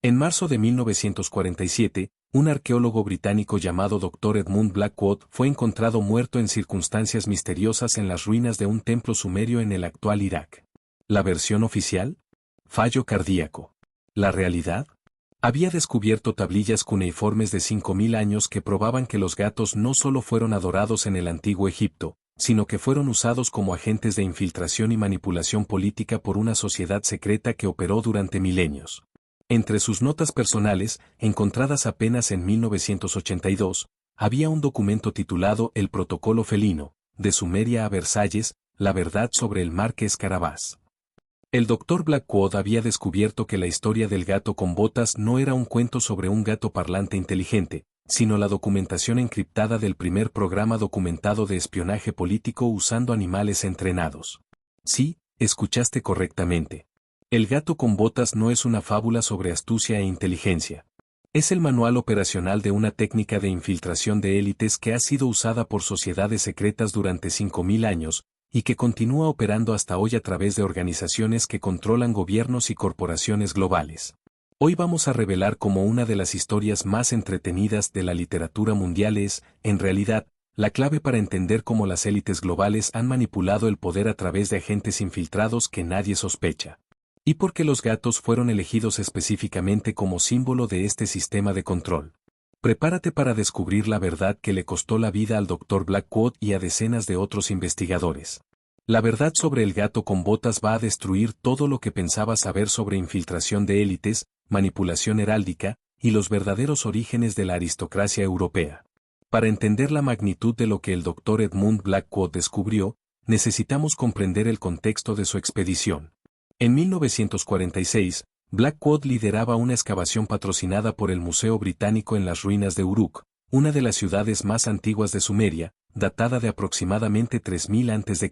En marzo de 1947, un arqueólogo británico llamado Dr. Edmund Blackwood fue encontrado muerto en circunstancias misteriosas en las ruinas de un templo sumerio en el actual Irak. ¿La versión oficial? Fallo cardíaco. ¿La realidad? Había descubierto tablillas cuneiformes de 5000 años que probaban que los gatos no solo fueron adorados en el antiguo Egipto, sino que fueron usados como agentes de infiltración y manipulación política por una sociedad secreta que operó durante milenios. Entre sus notas personales, encontradas apenas en 1982, había un documento titulado El Protocolo Felino, de Sumeria a Versalles, la verdad sobre el Marqués Carabás. El Dr. Blackwood había descubierto que la historia del gato con botas no era un cuento sobre un gato parlante inteligente, sino la documentación encriptada del primer programa documentado de espionaje político usando animales entrenados. Sí, escuchaste correctamente. El gato con botas no es una fábula sobre astucia e inteligencia. Es el manual operacional de una técnica de infiltración de élites que ha sido usada por sociedades secretas durante 5000 años, y que continúa operando hasta hoy a través de organizaciones que controlan gobiernos y corporaciones globales. Hoy vamos a revelar cómo una de las historias más entretenidas de la literatura mundial es, en realidad, la clave para entender cómo las élites globales han manipulado el poder a través de agentes infiltrados que nadie sospecha. Y por qué los gatos fueron elegidos específicamente como símbolo de este sistema de control. Prepárate para descubrir la verdad que le costó la vida al Dr. Blackwood y a decenas de otros investigadores. La verdad sobre el gato con botas va a destruir todo lo que pensabas saber sobre infiltración de élites, manipulación heráldica, y los verdaderos orígenes de la aristocracia europea. Para entender la magnitud de lo que el Dr. Edmund Blackwood descubrió, necesitamos comprender el contexto de su expedición. En 1946, Blackwood lideraba una excavación patrocinada por el Museo Británico en las ruinas de Uruk, una de las ciudades más antiguas de Sumeria, datada de aproximadamente 3000 a.C.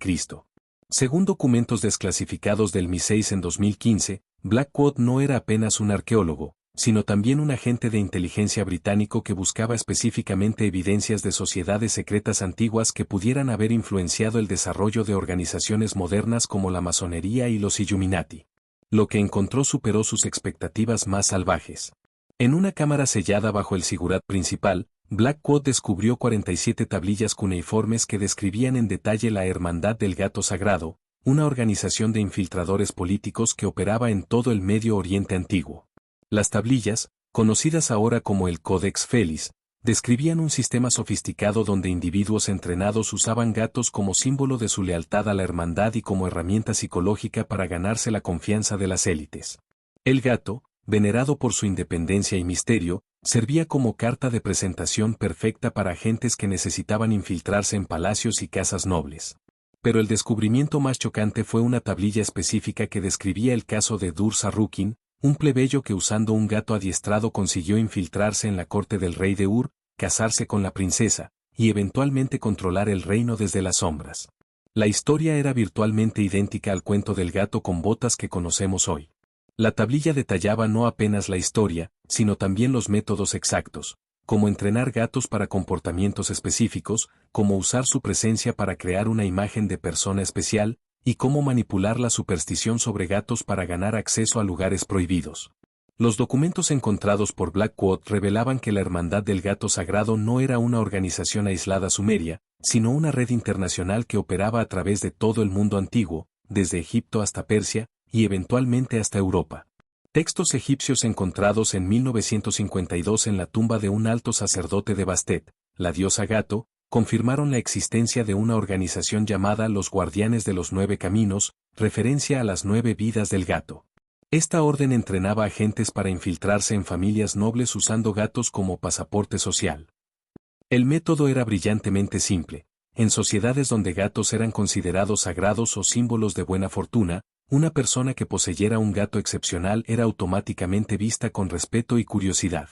Según documentos desclasificados del MI6 en 2015, Blackwood no era apenas un arqueólogo, sino también un agente de inteligencia británico que buscaba específicamente evidencias de sociedades secretas antiguas que pudieran haber influenciado el desarrollo de organizaciones modernas como la masonería y los Illuminati. Lo que encontró superó sus expectativas más salvajes. En una cámara sellada bajo el sigurat principal, Blackwood descubrió 47 tablillas cuneiformes que describían en detalle la Hermandad del Gato Sagrado, una organización de infiltradores políticos que operaba en todo el Medio Oriente Antiguo. Las tablillas, conocidas ahora como el Codex Felis, describían un sistema sofisticado donde individuos entrenados usaban gatos como símbolo de su lealtad a la hermandad y como herramienta psicológica para ganarse la confianza de las élites. El gato, venerado por su independencia y misterio, servía como carta de presentación perfecta para agentes que necesitaban infiltrarse en palacios y casas nobles. Pero el descubrimiento más chocante fue una tablilla específica que describía el caso de Dur-Sarrukin, un plebeyo que usando un gato adiestrado consiguió infiltrarse en la corte del rey de Ur, casarse con la princesa, y eventualmente controlar el reino desde las sombras. La historia era virtualmente idéntica al cuento del gato con botas que conocemos hoy. La tablilla detallaba no apenas la historia, sino también los métodos exactos, como entrenar gatos para comportamientos específicos, cómo usar su presencia para crear una imagen de persona especial, y cómo manipular la superstición sobre gatos para ganar acceso a lugares prohibidos. Los documentos encontrados por Blackwood revelaban que la Hermandad del Gato Sagrado no era una organización aislada sumeria, sino una red internacional que operaba a través de todo el mundo antiguo, desde Egipto hasta Persia, y eventualmente hasta Europa. Textos egipcios encontrados en 1952 en la tumba de un alto sacerdote de Bastet, la diosa gato, confirmaron la existencia de una organización llamada los Guardianes de los 9 Caminos, referencia a las 9 vidas del gato. Esta orden entrenaba agentes para infiltrarse en familias nobles usando gatos como pasaporte social. El método era brillantemente simple. En sociedades donde gatos eran considerados sagrados o símbolos de buena fortuna, una persona que poseyera un gato excepcional era automáticamente vista con respeto y curiosidad.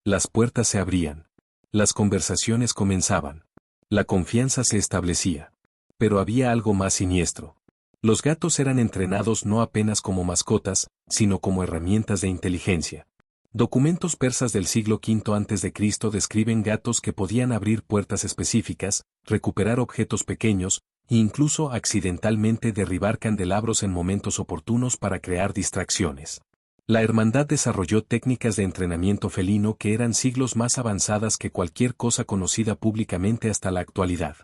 Las puertas se abrían. Las conversaciones comenzaban. La confianza se establecía. Pero había algo más siniestro. Los gatos eran entrenados no apenas como mascotas, sino como herramientas de inteligencia. Documentos persas del siglo V a.C. describen gatos que podían abrir puertas específicas, recuperar objetos pequeños, e incluso accidentalmente derribar candelabros en momentos oportunos para crear distracciones. La hermandad desarrolló técnicas de entrenamiento felino que eran siglos más avanzadas que cualquier cosa conocida públicamente hasta la actualidad.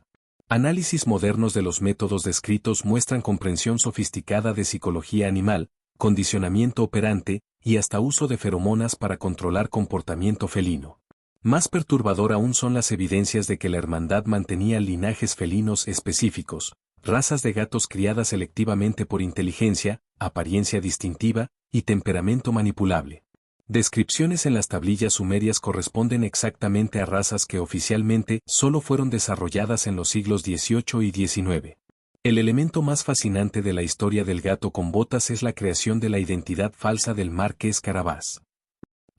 Análisis modernos de los métodos descritos muestran comprensión sofisticada de psicología animal, condicionamiento operante, y hasta uso de feromonas para controlar comportamiento felino. Más perturbador aún son las evidencias de que la hermandad mantenía linajes felinos específicos, razas de gatos criadas selectivamente por inteligencia, apariencia distintiva, y temperamento manipulable. Descripciones en las tablillas sumerias corresponden exactamente a razas que oficialmente solo fueron desarrolladas en los siglos XVIII y XIX. El elemento más fascinante de la historia del gato con botas es la creación de la identidad falsa del marqués Carabás.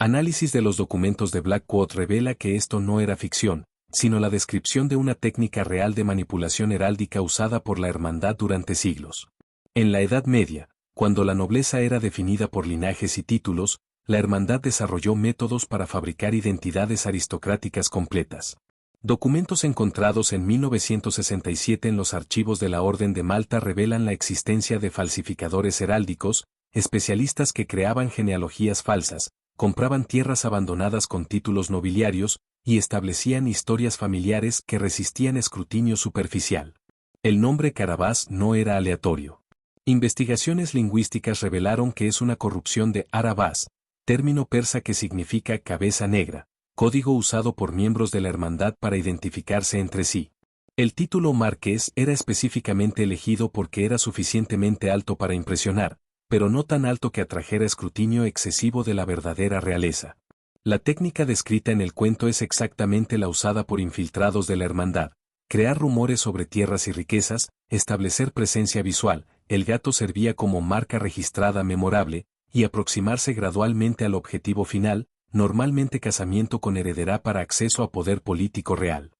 Análisis de los documentos de Blackwood revela que esto no era ficción, sino la descripción de una técnica real de manipulación heráldica usada por la hermandad durante siglos. En la Edad Media, cuando la nobleza era definida por linajes y títulos, la hermandad desarrolló métodos para fabricar identidades aristocráticas completas. Documentos encontrados en 1967 en los archivos de la Orden de Malta revelan la existencia de falsificadores heráldicos, especialistas que creaban genealogías falsas, compraban tierras abandonadas con títulos nobiliarios, y establecían historias familiares que resistían escrutinio superficial. El nombre Carabás no era aleatorio. Investigaciones lingüísticas revelaron que es una corrupción de Arabás, término persa que significa cabeza negra, código usado por miembros de la hermandad para identificarse entre sí. El título marqués era específicamente elegido porque era suficientemente alto para impresionar, pero no tan alto que atrajera escrutinio excesivo de la verdadera realeza. La técnica descrita en el cuento es exactamente la usada por infiltrados de la hermandad: crear rumores sobre tierras y riquezas, establecer presencia visual, el gato servía como marca registrada memorable, y aproximarse gradualmente al objetivo final, normalmente casamiento con heredera para acceso a poder político real.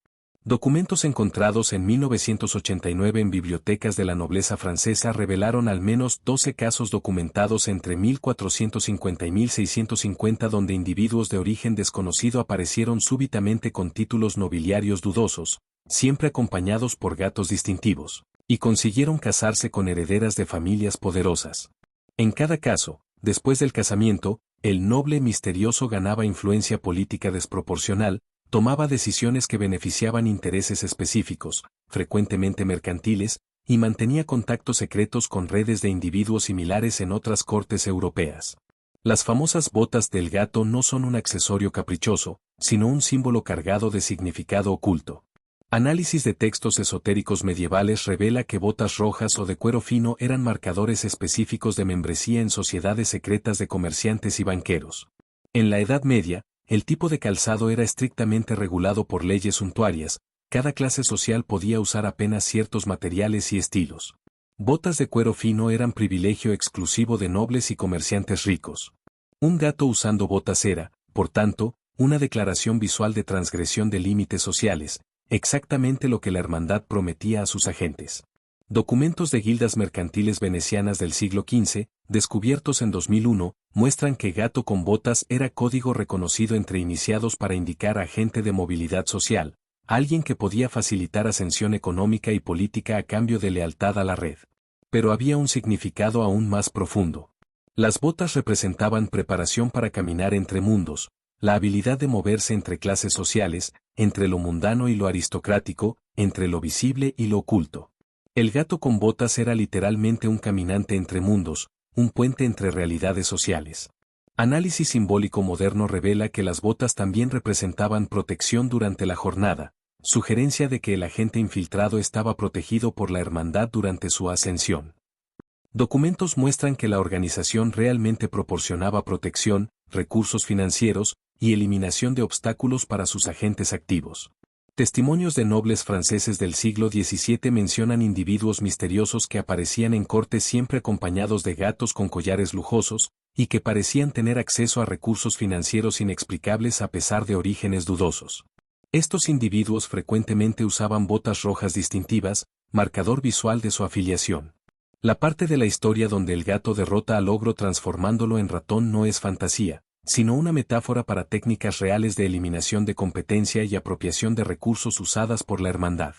Documentos encontrados en 1989 en bibliotecas de la nobleza francesa revelaron al menos 12 casos documentados entre 1450 y 1650 donde individuos de origen desconocido aparecieron súbitamente con títulos nobiliarios dudosos, siempre acompañados por gatos distintivos, y consiguieron casarse con herederas de familias poderosas. En cada caso, después del casamiento, el noble misterioso ganaba influencia política desproporcional, tomaba decisiones que beneficiaban intereses específicos, frecuentemente mercantiles, y mantenía contactos secretos con redes de individuos similares en otras cortes europeas. Las famosas botas del gato no son un accesorio caprichoso, sino un símbolo cargado de significado oculto. Análisis de textos esotéricos medievales revela que botas rojas o de cuero fino eran marcadores específicos de membresía en sociedades secretas de comerciantes y banqueros. En la Edad Media, el tipo de calzado era estrictamente regulado por leyes suntuarias, cada clase social podía usar apenas ciertos materiales y estilos. Botas de cuero fino eran privilegio exclusivo de nobles y comerciantes ricos. Un gato usando botas era, por tanto, una declaración visual de transgresión de límites sociales, exactamente lo que la hermandad prometía a sus agentes. Documentos de guildas mercantiles venecianas del siglo XV, descubiertos en 2001, muestran que gato con botas era código reconocido entre iniciados para indicar a gente de movilidad social, alguien que podía facilitar ascensión económica y política a cambio de lealtad a la red. Pero había un significado aún más profundo. Las botas representaban preparación para caminar entre mundos, la habilidad de moverse entre clases sociales, entre lo mundano y lo aristocrático, entre lo visible y lo oculto. El gato con botas era literalmente un caminante entre mundos, un puente entre realidades sociales. Análisis simbólico moderno revela que las botas también representaban protección durante la jornada, sugerencia de que el agente infiltrado estaba protegido por la hermandad durante su ascensión. Documentos muestran que la organización realmente proporcionaba protección, recursos financieros, y eliminación de obstáculos para sus agentes activos. Testimonios de nobles franceses del siglo XVII mencionan individuos misteriosos que aparecían en corte siempre acompañados de gatos con collares lujosos, y que parecían tener acceso a recursos financieros inexplicables a pesar de orígenes dudosos. Estos individuos frecuentemente usaban botas rojas distintivas, marcador visual de su afiliación. La parte de la historia donde el gato derrota al ogro transformándolo en ratón no es fantasía, sino una metáfora para técnicas reales de eliminación de competencia y apropiación de recursos usadas por la hermandad.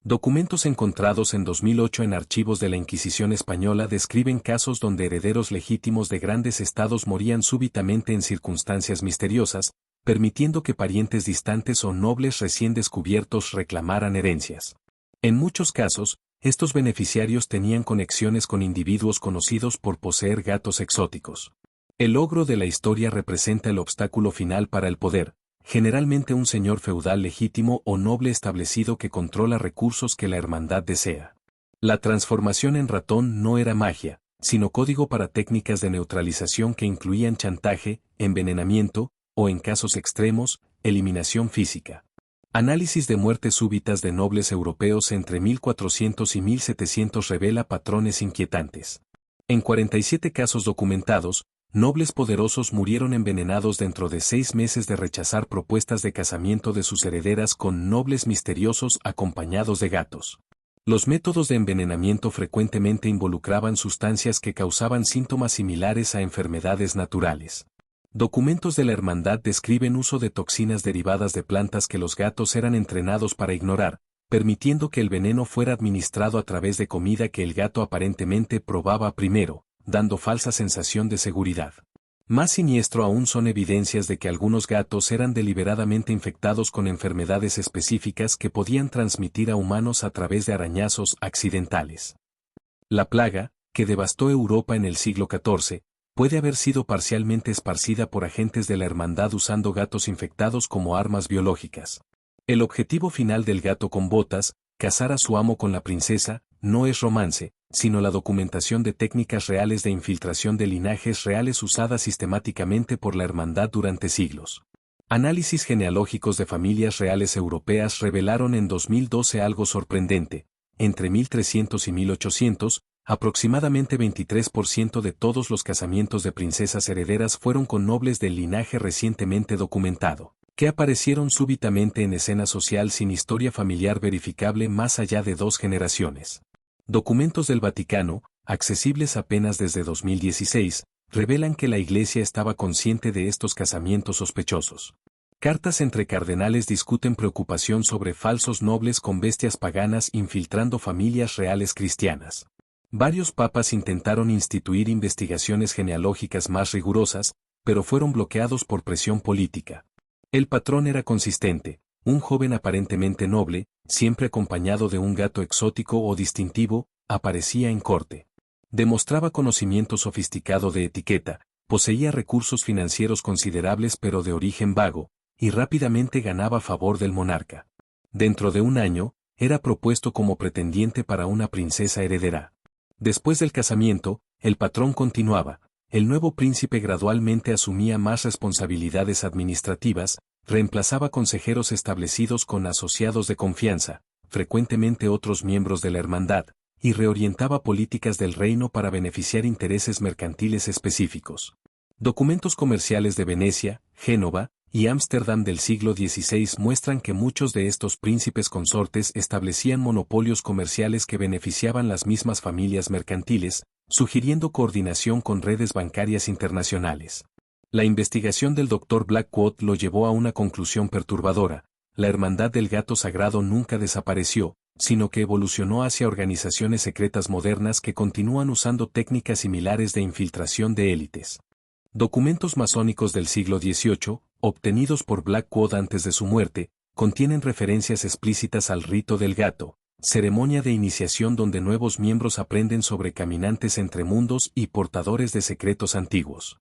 Documentos encontrados en 2008 en archivos de la Inquisición española describen casos donde herederos legítimos de grandes estados morían súbitamente en circunstancias misteriosas, permitiendo que parientes distantes o nobles recién descubiertos reclamaran herencias. En muchos casos, estos beneficiarios tenían conexiones con individuos conocidos por poseer gatos exóticos. El ogro de la historia representa el obstáculo final para el poder, generalmente un señor feudal legítimo o noble establecido que controla recursos que la hermandad desea. La transformación en ratón no era magia, sino código para técnicas de neutralización que incluían chantaje, envenenamiento, o en casos extremos, eliminación física. Análisis de muertes súbitas de nobles europeos entre 1400 y 1700 revela patrones inquietantes. En 47 casos documentados, nobles poderosos murieron envenenados dentro de 6 meses de rechazar propuestas de casamiento de sus herederas con nobles misteriosos acompañados de gatos. Los métodos de envenenamiento frecuentemente involucraban sustancias que causaban síntomas similares a enfermedades naturales. Documentos de la hermandad describen uso de toxinas derivadas de plantas que los gatos eran entrenados para ignorar, permitiendo que el veneno fuera administrado a través de comida que el gato aparentemente probaba primero, dando falsa sensación de seguridad. Más siniestro aún son evidencias de que algunos gatos eran deliberadamente infectados con enfermedades específicas que podían transmitir a humanos a través de arañazos accidentales. La plaga, que devastó Europa en el siglo XIV, puede haber sido parcialmente esparcida por agentes de la hermandad usando gatos infectados como armas biológicas. El objetivo final del gato con botas, casar a su amo con la princesa, no es romance, sino la documentación de técnicas reales de infiltración de linajes reales usadas sistemáticamente por la hermandad durante siglos. Análisis genealógicos de familias reales europeas revelaron en 2012 algo sorprendente. Entre 1300 y 1800, aproximadamente 23% de todos los casamientos de princesas herederas fueron con nobles del linaje recientemente documentado, que aparecieron súbitamente en escena social sin historia familiar verificable más allá de 2 generaciones. Documentos del Vaticano, accesibles apenas desde 2016, revelan que la Iglesia estaba consciente de estos casamientos sospechosos. Cartas entre cardenales discuten preocupación sobre falsos nobles con bestias paganas infiltrando familias reales cristianas. Varios papas intentaron instituir investigaciones genealógicas más rigurosas, pero fueron bloqueados por presión política. El patrón era consistente: un joven aparentemente noble, siempre acompañado de un gato exótico o distintivo, aparecía en corte. Demostraba conocimiento sofisticado de etiqueta, poseía recursos financieros considerables pero de origen vago, y rápidamente ganaba favor del monarca. Dentro de un año, era propuesto como pretendiente para una princesa heredera. Después del casamiento, el patrón continuaba. El nuevo príncipe gradualmente asumía más responsabilidades administrativas, reemplazaba consejeros establecidos con asociados de confianza, frecuentemente otros miembros de la hermandad, y reorientaba políticas del reino para beneficiar intereses mercantiles específicos. Documentos comerciales de Venecia, Génova y Ámsterdam del siglo XVI muestran que muchos de estos príncipes consortes establecían monopolios comerciales que beneficiaban las mismas familias mercantiles, sugiriendo coordinación con redes bancarias internacionales. La investigación del Dr. Blackwood lo llevó a una conclusión perturbadora: la Hermandad del Gato Sagrado nunca desapareció, sino que evolucionó hacia organizaciones secretas modernas que continúan usando técnicas similares de infiltración de élites. Documentos masónicos del siglo XVIII, obtenidos por Blackwood antes de su muerte, contienen referencias explícitas al rito del gato, ceremonia de iniciación donde nuevos miembros aprenden sobre caminantes entre mundos y portadores de secretos antiguos.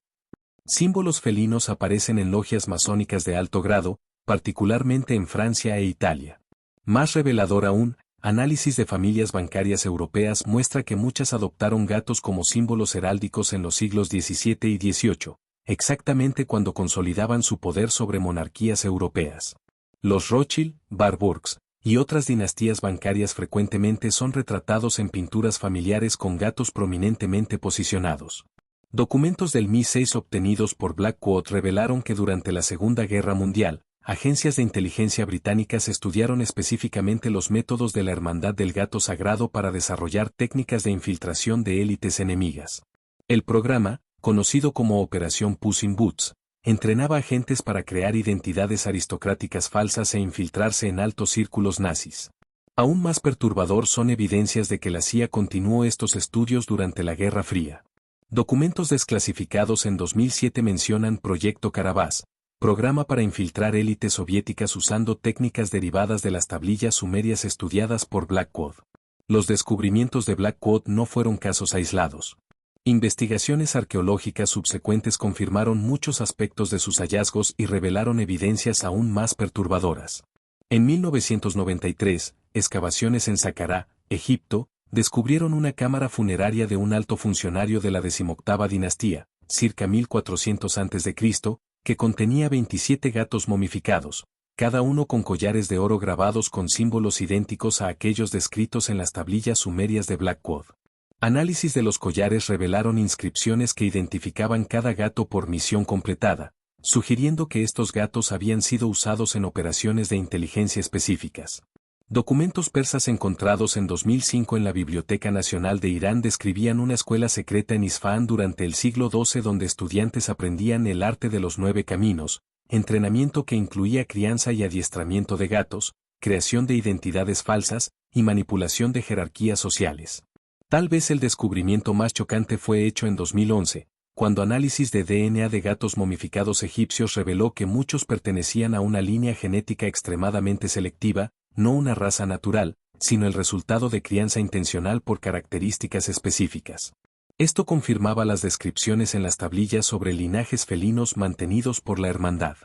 Símbolos felinos aparecen en logias masónicas de alto grado, particularmente en Francia e Italia. Más revelador aún, análisis de familias bancarias europeas muestra que muchas adoptaron gatos como símbolos heráldicos en los siglos XVII y XVIII, exactamente cuando consolidaban su poder sobre monarquías europeas. Los Rothschild, Warburgs y otras dinastías bancarias frecuentemente son retratados en pinturas familiares con gatos prominentemente posicionados. Documentos del MI6 obtenidos por Blackwood revelaron que durante la Segunda Guerra Mundial, agencias de inteligencia británicas estudiaron específicamente los métodos de la Hermandad del Gato Sagrado para desarrollar técnicas de infiltración de élites enemigas. El programa, conocido como Operación Puss in Boots, entrenaba agentes para crear identidades aristocráticas falsas e infiltrarse en altos círculos nazis. Aún más perturbador son evidencias de que la CIA continuó estos estudios durante la Guerra Fría. Documentos desclasificados en 2007 mencionan Proyecto Karabás, programa para infiltrar élites soviéticas usando técnicas derivadas de las tablillas sumerias estudiadas por Blackwood. Los descubrimientos de Blackwood no fueron casos aislados. Investigaciones arqueológicas subsecuentes confirmaron muchos aspectos de sus hallazgos y revelaron evidencias aún más perturbadoras. En 1993, excavaciones en Saqqara, Egipto, descubrieron una cámara funeraria de un alto funcionario de la XVIII dinastía, circa 1400 a.C., que contenía 27 gatos momificados, cada uno con collares de oro grabados con símbolos idénticos a aquellos descritos en las tablillas sumerias de Blackwood. Análisis de los collares revelaron inscripciones que identificaban cada gato por misión completada, sugiriendo que estos gatos habían sido usados en operaciones de inteligencia específicas. Documentos persas encontrados en 2005 en la Biblioteca Nacional de Irán describían una escuela secreta en Isfahán durante el siglo XII donde estudiantes aprendían el arte de los 9 caminos, entrenamiento que incluía crianza y adiestramiento de gatos, creación de identidades falsas y manipulación de jerarquías sociales. Tal vez el descubrimiento más chocante fue hecho en 2011, cuando análisis de DNA de gatos momificados egipcios reveló que muchos pertenecían a una línea genética extremadamente selectiva, no una raza natural, sino el resultado de crianza intencional por características específicas. Esto confirmaba las descripciones en las tablillas sobre linajes felinos mantenidos por la hermandad.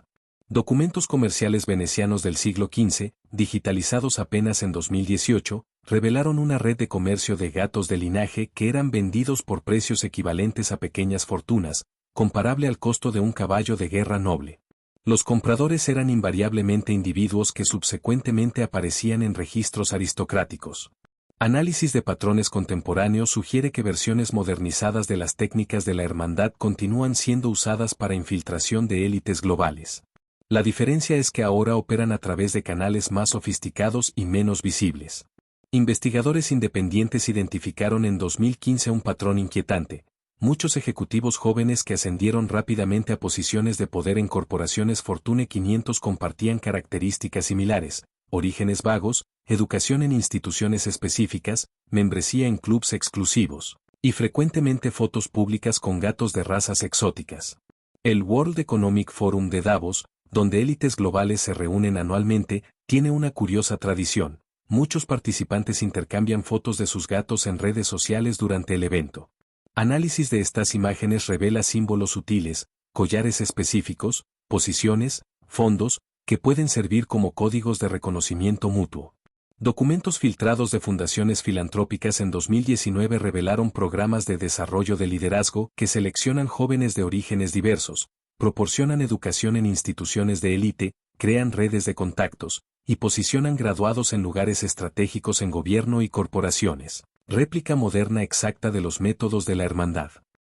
Documentos comerciales venecianos del siglo XV, digitalizados apenas en 2018, revelaron una red de comercio de gatos de linaje que eran vendidos por precios equivalentes a pequeñas fortunas, comparable al costo de un caballo de guerra noble. Los compradores eran invariablemente individuos que subsecuentemente aparecían en registros aristocráticos. Análisis de patrones contemporáneos sugiere que versiones modernizadas de las técnicas de la hermandad continúan siendo usadas para infiltración de élites globales. La diferencia es que ahora operan a través de canales más sofisticados y menos visibles. Investigadores independientes identificaron en 2015 un patrón inquietante. Muchos ejecutivos jóvenes que ascendieron rápidamente a posiciones de poder en corporaciones Fortune 500 compartían características similares: orígenes vagos, educación en instituciones específicas, membresía en clubs exclusivos, y frecuentemente fotos públicas con gatos de razas exóticas. El World Economic Forum de Davos, donde élites globales se reúnen anualmente, tiene una curiosa tradición. Muchos participantes intercambian fotos de sus gatos en redes sociales durante el evento. Análisis de estas imágenes revela símbolos sutiles, collares específicos, posiciones, fondos, que pueden servir como códigos de reconocimiento mutuo. Documentos filtrados de fundaciones filantrópicas en 2019 revelaron programas de desarrollo de liderazgo que seleccionan jóvenes de orígenes diversos, proporcionan educación en instituciones de élite, crean redes de contactos, y posicionan graduados en lugares estratégicos en gobierno y corporaciones. Réplica moderna exacta de los métodos de la hermandad.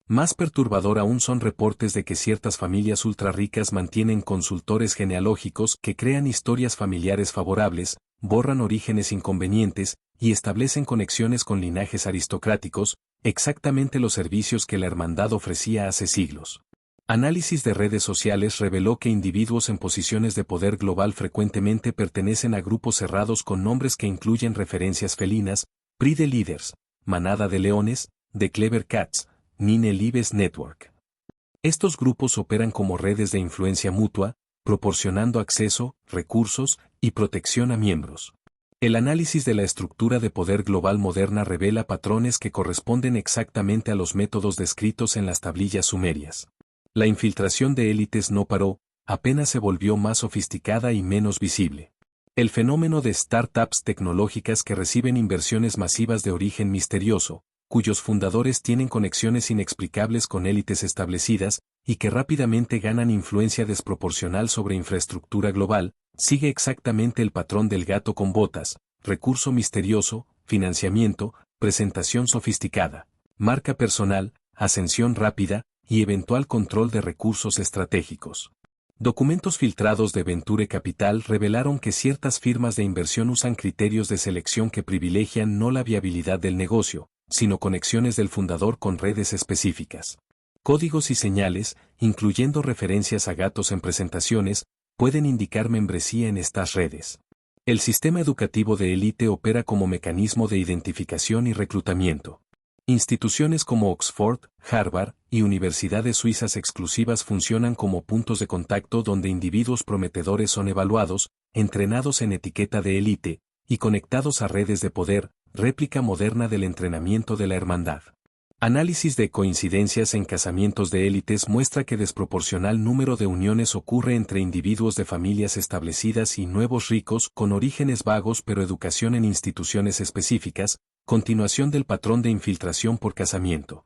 Más perturbador aún son reportes de que ciertas familias ultrarricas mantienen consultores genealógicos que crean historias familiares favorables, borran orígenes inconvenientes y establecen conexiones con linajes aristocráticos, exactamente los servicios que la hermandad ofrecía hace siglos. Análisis de redes sociales reveló que individuos en posiciones de poder global frecuentemente pertenecen a grupos cerrados con nombres que incluyen referencias felinas: Pride Leaders, Manada de Leones, The Clever Cats, Nine Lives Network. Estos grupos operan como redes de influencia mutua, proporcionando acceso, recursos y protección a miembros. El análisis de la estructura de poder global moderna revela patrones que corresponden exactamente a los métodos descritos en las tablillas sumerias. La infiltración de élites no paró, apenas se volvió más sofisticada y menos visible. El fenómeno de startups tecnológicas que reciben inversiones masivas de origen misterioso, cuyos fundadores tienen conexiones inexplicables con élites establecidas, y que rápidamente ganan influencia desproporcional sobre infraestructura global, sigue exactamente el patrón del gato con botas: recurso misterioso, financiamiento, presentación sofisticada, marca personal, ascensión rápida, y eventual control de recursos estratégicos. Documentos filtrados de Venture Capital revelaron que ciertas firmas de inversión usan criterios de selección que privilegian no la viabilidad del negocio, sino conexiones del fundador con redes específicas. Códigos y señales, incluyendo referencias a gatos en presentaciones, pueden indicar membresía en estas redes. El sistema educativo de élite opera como mecanismo de identificación y reclutamiento. Instituciones como Oxford, Harvard y universidades suizas exclusivas funcionan como puntos de contacto donde individuos prometedores son evaluados, entrenados en etiqueta de élite, y conectados a redes de poder, réplica moderna del entrenamiento de la hermandad. Análisis de coincidencias en casamientos de élites muestra que desproporcional número de uniones ocurre entre individuos de familias establecidas y nuevos ricos con orígenes vagos pero educación en instituciones específicas, continuación del patrón de infiltración por casamiento.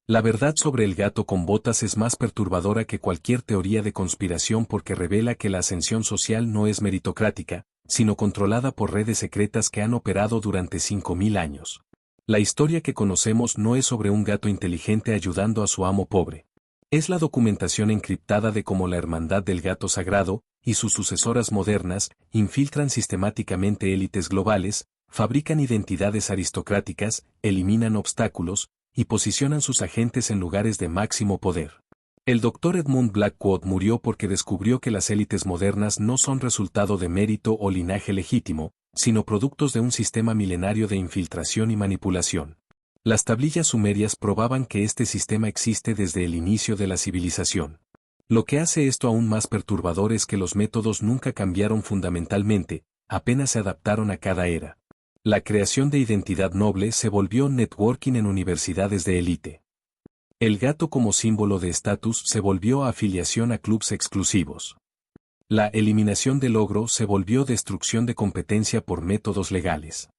La verdad sobre el gato con botas es más perturbadora que cualquier teoría de conspiración porque revela que la ascensión social no es meritocrática, sino controlada por redes secretas que han operado durante 5000 años. La historia que conocemos no es sobre un gato inteligente ayudando a su amo pobre. Es la documentación encriptada de cómo la hermandad del gato sagrado, y sus sucesoras modernas, infiltran sistemáticamente élites globales, fabrican identidades aristocráticas, eliminan obstáculos, y posicionan sus agentes en lugares de máximo poder. El Dr. Edmund Blackwood murió porque descubrió que las élites modernas no son resultado de mérito o linaje legítimo, sino productos de un sistema milenario de infiltración y manipulación. Las tablillas sumerias probaban que este sistema existe desde el inicio de la civilización. Lo que hace esto aún más perturbador es que los métodos nunca cambiaron fundamentalmente, apenas se adaptaron a cada era. La creación de identidad noble se volvió networking en universidades de élite. El gato como símbolo de estatus se volvió afiliación a clubes exclusivos. La eliminación del logro se volvió destrucción de competencia por métodos legales.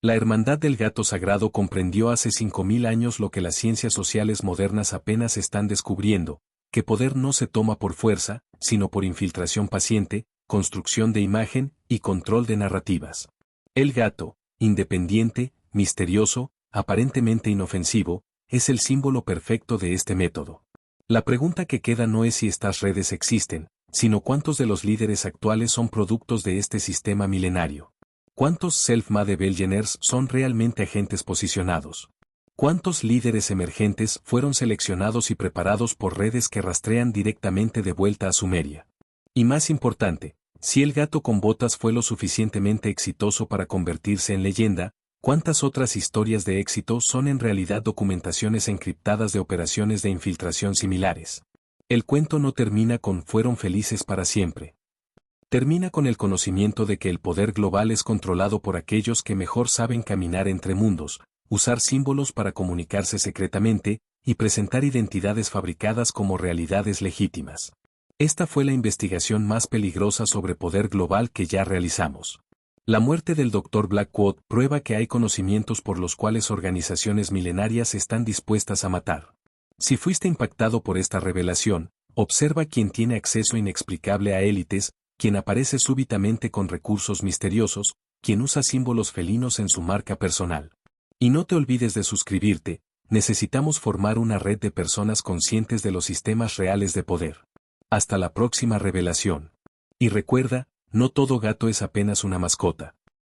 La hermandad del gato sagrado comprendió hace 5000 años lo que las ciencias sociales modernas apenas están descubriendo, que poder no se toma por fuerza, sino por infiltración paciente, construcción de imagen y control de narrativas. El gato, independiente, misterioso, aparentemente inofensivo, es el símbolo perfecto de este método. La pregunta que queda no es si estas redes existen, sino cuántos de los líderes actuales son productos de este sistema milenario. ¿Cuántos self-made billionaires son realmente agentes posicionados? ¿Cuántos líderes emergentes fueron seleccionados y preparados por redes que rastrean directamente de vuelta a Sumeria? Y más importante, si el gato con botas fue lo suficientemente exitoso para convertirse en leyenda, ¿cuántas otras historias de éxito son en realidad documentaciones encriptadas de operaciones de infiltración similares? El cuento no termina con fueron felices para siempre. Termina con el conocimiento de que el poder global es controlado por aquellos que mejor saben caminar entre mundos, usar símbolos para comunicarse secretamente, y presentar identidades fabricadas como realidades legítimas. Esta fue la investigación más peligrosa sobre poder global que ya realizamos. La muerte del Dr. Blackwood prueba que hay conocimientos por los cuales organizaciones milenarias están dispuestas a matar. Si fuiste impactado por esta revelación, observa quién tiene acceso inexplicable a élites, quien aparece súbitamente con recursos misteriosos, quien usa símbolos felinos en su marca personal. Y no te olvides de suscribirte, necesitamos formar una red de personas conscientes de los sistemas reales de poder. Hasta la próxima revelación. Y recuerda, no todo gato es apenas una mascota.